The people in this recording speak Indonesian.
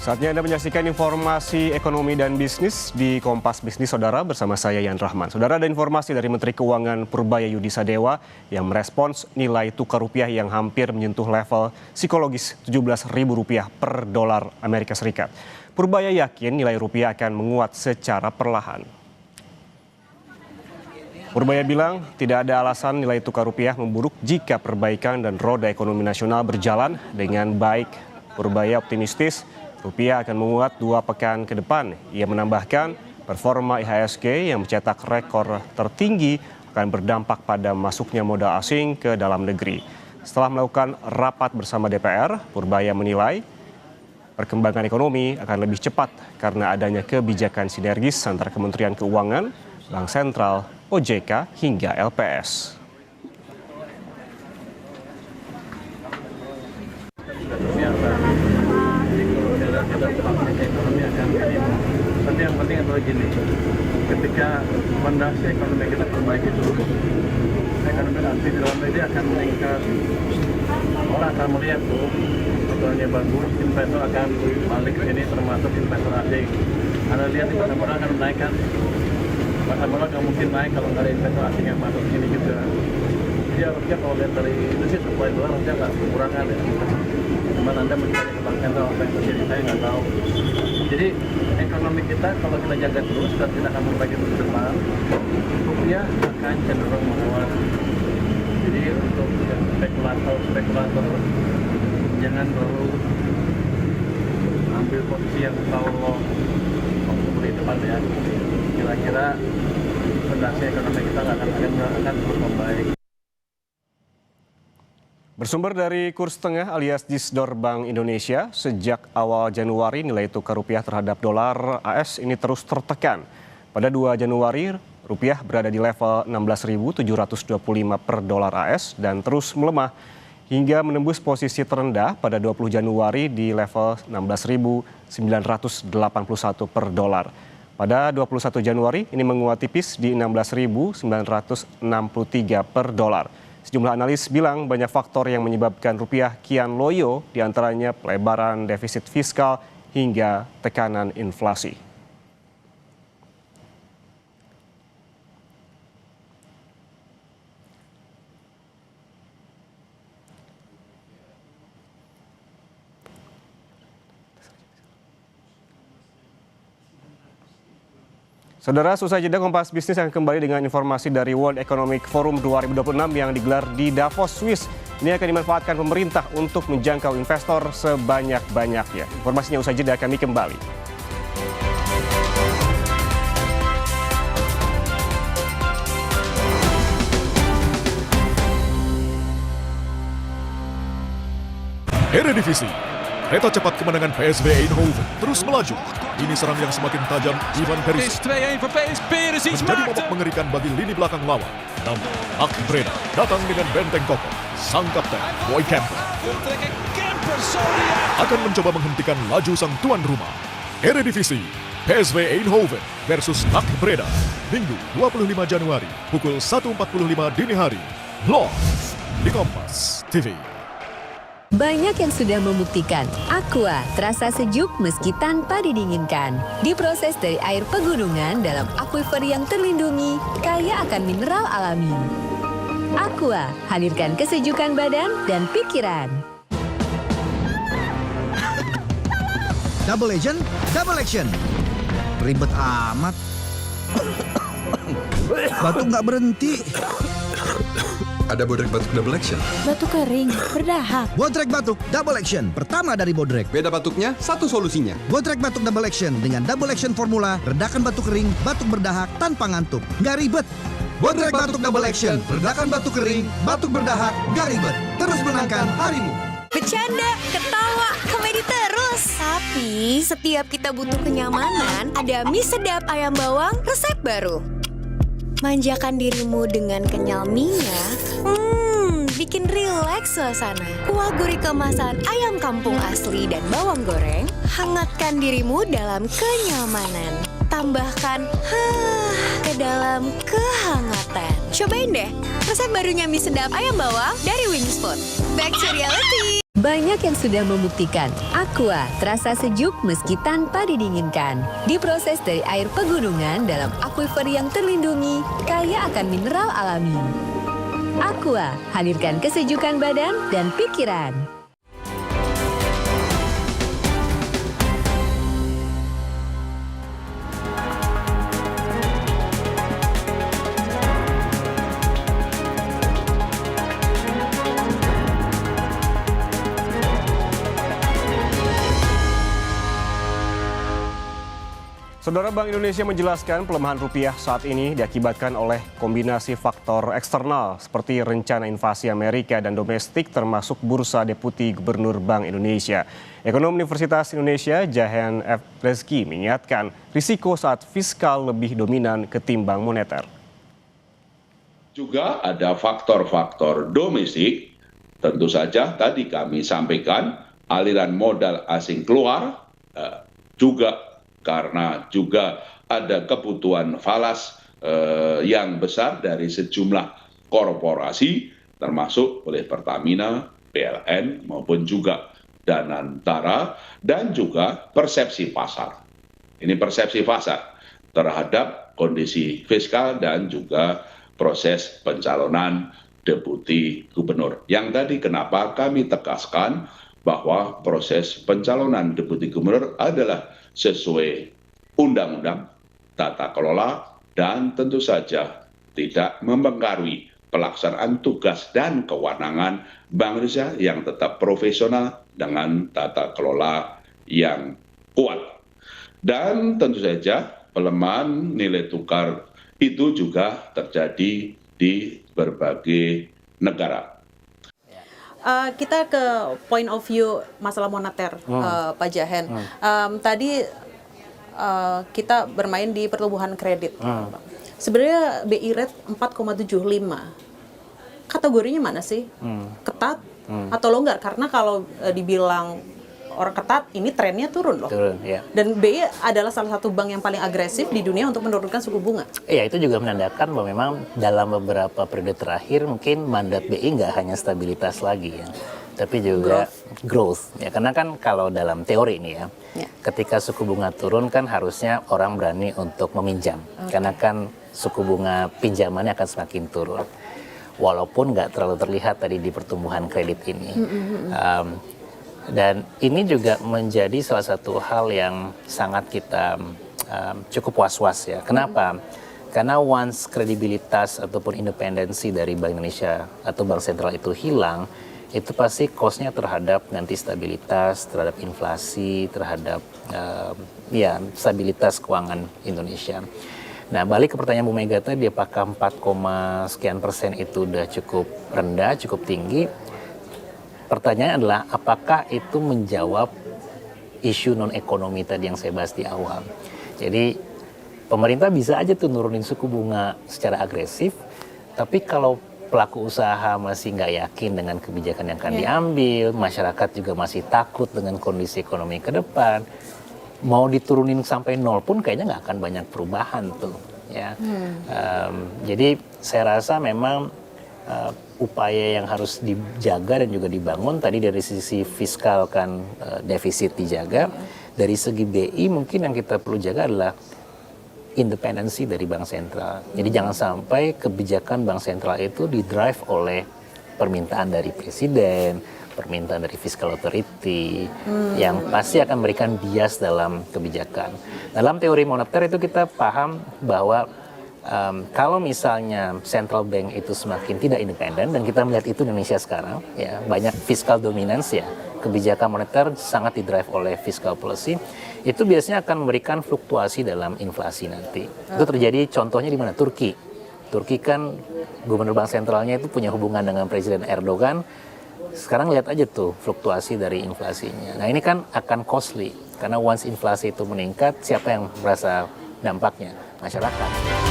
Saatnya Anda menyaksikan informasi ekonomi dan bisnis di Kompas Bisnis, Saudara, bersama saya Yan Rahman. Saudara, ada informasi dari Menteri Keuangan Purbaya Yudi Sadewa yang merespons nilai tukar rupiah yang hampir menyentuh level psikologis Rp17.000 per dolar Amerika Serikat. Purbaya yakin nilai rupiah akan menguat secara perlahan. Purbaya bilang tidak ada alasan nilai tukar rupiah memburuk jika perbaikan dan roda ekonomi nasional berjalan dengan baik. Purbaya optimistis rupiah akan menguat 2 pekan ke depan. Ia menambahkan performa IHSG yang mencetak rekor tertinggi akan berdampak pada masuknya modal asing ke dalam negeri. Setelah melakukan rapat bersama DPR, Purbaya menilai perkembangan ekonomi akan lebih cepat karena adanya kebijakan sinergis antara Kementerian Keuangan, Bank Sentral, OJK hingga LPS. Ekonomi akan menimpa. Tapi yang penting adalah gini, ketika fondasi ekonomi kita perbaiki dulu, ekonomi asing dalam negeri akan meningkat. Orang akan melihat tuh, modelnya bagus, investor akan balik ke sini termasuk investor asing. Anda lihat di pasar modal akan menaikkan. Pasar modal nggak mungkin naik kalau nggak ada investor asing yang masuk ke sini juga. Jadi harusnya kalau lihat dari itu sih supply dolar harusnya nggak kekurangan ya. Cuman Anda mencari ke Bank Sentral apa yang terjadi, saya nggak tahu. Jadi ekonomi kita kalau kita jaga terus dan kita akan memperbaiki terus ke depan, rupiah akan cenderung menguat. Jadi untuk spekulator jangan terlalu ambil posisi yang terlalu beli depan ya. Kira-kira fondasi ekonomi kita akan terus membaik. Bersumber dari kurs tengah alias Disdor Bank Indonesia, sejak awal Januari nilai tukar rupiah terhadap dolar AS ini terus tertekan. Pada 2 Januari, rupiah berada di level 16.725 per dolar AS dan terus melemah hingga menembus posisi terendah pada 20 Januari di level 16.981 per dolar. Pada 21 Januari ini menguat tipis di 16.963 per dolar. Sejumlah analis bilang banyak faktor yang menyebabkan rupiah kian loyo, diantaranya pelebaran defisit fiskal hingga tekanan inflasi. Saudara, selesai jeda Kompas Bisnis yang kembali dengan informasi dari World Economic Forum 2026 yang digelar di Davos, Swiss. Ini akan dimanfaatkan pemerintah untuk menjangkau investor sebanyak-banyaknya. Informasinya usai jeda, kami kembali. Eredivisie. Kereta cepat kemenangan PSV Eindhoven terus melaju. Ini serang yang semakin tajam, Ivan Perisic. Menjadi momok mengerikan bagi lini belakang lawan. Namun, Hak Breda datang dengan benteng kokoh. Sang kapten, Boy Kemper, akan mencoba menghentikan laju sang tuan rumah. Eredivisie, PSV Eindhoven versus Hak Breda. Minggu 25 Januari, pukul 1.45 dini hari. Live di Kompas TV. Banyak yang sudah membuktikan Aqua terasa sejuk meski tanpa didinginkan. Diproses dari air pegunungan dalam aquifer yang terlindungi, kaya akan mineral alami. Aqua, hadirkan kesejukan badan dan pikiran. Double Agent, Double Action. Ribet amat. Batuk nggak berhenti. Ada Bodrek Batuk Double Action. Batuk kering, berdahak. Bodrek Batuk Double Action, pertama dari Bodrek. Beda batuknya, satu solusinya. Bodrek Batuk Double Action dengan Double Action formula, redakan batuk kering, batuk berdahak tanpa ngantuk. Nggak ribet. Bodrek Batuk Double Action, redakan batuk kering, batuk berdahak, nggak ribet. Terus menangkan harimu. Bercanda, ketawa, komedi terus. Tapi setiap kita butuh kenyamanan, ada mie sedap ayam bawang resep baru. Manjakan dirimu dengan kenyal mie-nya, bikin rileks suasana. Kuah gurih kemasan ayam kampung asli dan bawang goreng, hangatkan dirimu dalam kenyamanan. Tambahkan ke dalam kehangatan. Cobain deh resep barunya mie sedap ayam bawang dari Wings Food. Back to reality. Banyak yang sudah membuktikan Aqua terasa sejuk meski tanpa didinginkan. Diproses dari air pegunungan dalam aquifer yang terlindungi, kaya akan mineral alami. Aqua, hadirkan kesejukan badan dan pikiran. Saudara, Bank Indonesia menjelaskan pelemahan rupiah saat ini diakibatkan oleh kombinasi faktor eksternal seperti rencana invasi Amerika dan domestik termasuk bursa deputi gubernur Bank Indonesia. Ekonom Universitas Indonesia Jahen F. Reski mengingatkan risiko saat fiskal lebih dominan ketimbang moneter. Juga ada faktor-faktor domestik, tentu saja tadi kami sampaikan aliran modal asing keluar, juga karena juga ada kebutuhan falas yang besar dari sejumlah korporasi, termasuk oleh Pertamina, PLN, maupun juga Danantara, dan juga persepsi pasar. Ini persepsi pasar terhadap kondisi fiskal dan juga proses pencalonan deputi gubernur. Yang tadi kenapa kami tegaskan bahwa proses pencalonan deputi gubernur adalah sesuai undang-undang, tata kelola, dan tentu saja tidak mempengaruhi pelaksanaan tugas dan kewenangan Bank Indonesia yang tetap profesional dengan tata kelola yang kuat. Dan tentu saja pelemahan nilai tukar itu juga terjadi di berbagai negara. Kita ke point of view masalah moneter, Pak Jahen. Tadi kita bermain di pertumbuhan kredit. Sebenarnya BI rate 4,75. Kategorinya mana sih? Ketat atau longgar? Karena kalau dibilang orang ketat, ini trennya turun loh. Turun, ya. Dan BI adalah salah satu bank yang paling agresif di dunia untuk menurunkan suku bunga. Iya, itu juga menandakan bahwa memang dalam beberapa periode terakhir mungkin mandat BI nggak hanya stabilitas lagi ya, tapi juga growth. Ya, karena kan kalau dalam teori ini ya, ketika suku bunga turun kan harusnya orang berani untuk meminjam. Karena kan suku bunga pinjamannya akan semakin turun. Walaupun nggak terlalu terlihat tadi di pertumbuhan kredit ini. Dan ini juga menjadi salah satu hal yang sangat kita cukup was-was ya. Kenapa? Karena once kredibilitas ataupun independensi dari Bank Indonesia atau Bank Sentral itu hilang, itu pasti cost-nya terhadap nanti stabilitas, terhadap inflasi, terhadap stabilitas keuangan Indonesia. Nah, balik ke pertanyaan Bu Mega tadi, apakah 4,sekian% itu udah cukup rendah, cukup tinggi? Pertanyaan adalah apakah itu menjawab isu non-ekonomi tadi yang saya bahas di awal. Jadi pemerintah bisa aja tuh nurunin suku bunga secara agresif, tapi kalau pelaku usaha masih nggak yakin dengan kebijakan yang akan diambil, masyarakat juga masih takut dengan kondisi ekonomi ke depan, mau diturunin sampai 0 pun kayaknya nggak akan banyak perubahan tuh. Ya. Jadi saya rasa memang upaya yang harus dijaga dan juga dibangun tadi dari sisi fiskal kan defisit dijaga, dari segi BI mungkin yang kita perlu jaga adalah independensi dari Bank Sentral. Jadi jangan sampai kebijakan Bank Sentral itu didrive oleh permintaan dari Presiden, permintaan dari Fiscal Authority, yang pasti akan memberikan bias dalam kebijakan. Dalam teori moneter itu kita paham bahwa kalau misalnya central bank itu semakin tidak independen, dan kita melihat itu di Indonesia sekarang, ya banyak fiscal dominance ya, kebijakan moneter sangat didrive oleh fiscal policy, itu biasanya akan memberikan fluktuasi dalam inflasi nanti. Itu terjadi contohnya di mana? Turki. Turki kan gubernur bank sentralnya itu punya hubungan dengan Presiden Erdogan. Sekarang lihat aja tuh fluktuasi dari inflasinya. Nah ini kan akan costly, karena once inflasi itu meningkat, siapa yang merasa dampaknya? Masyarakat.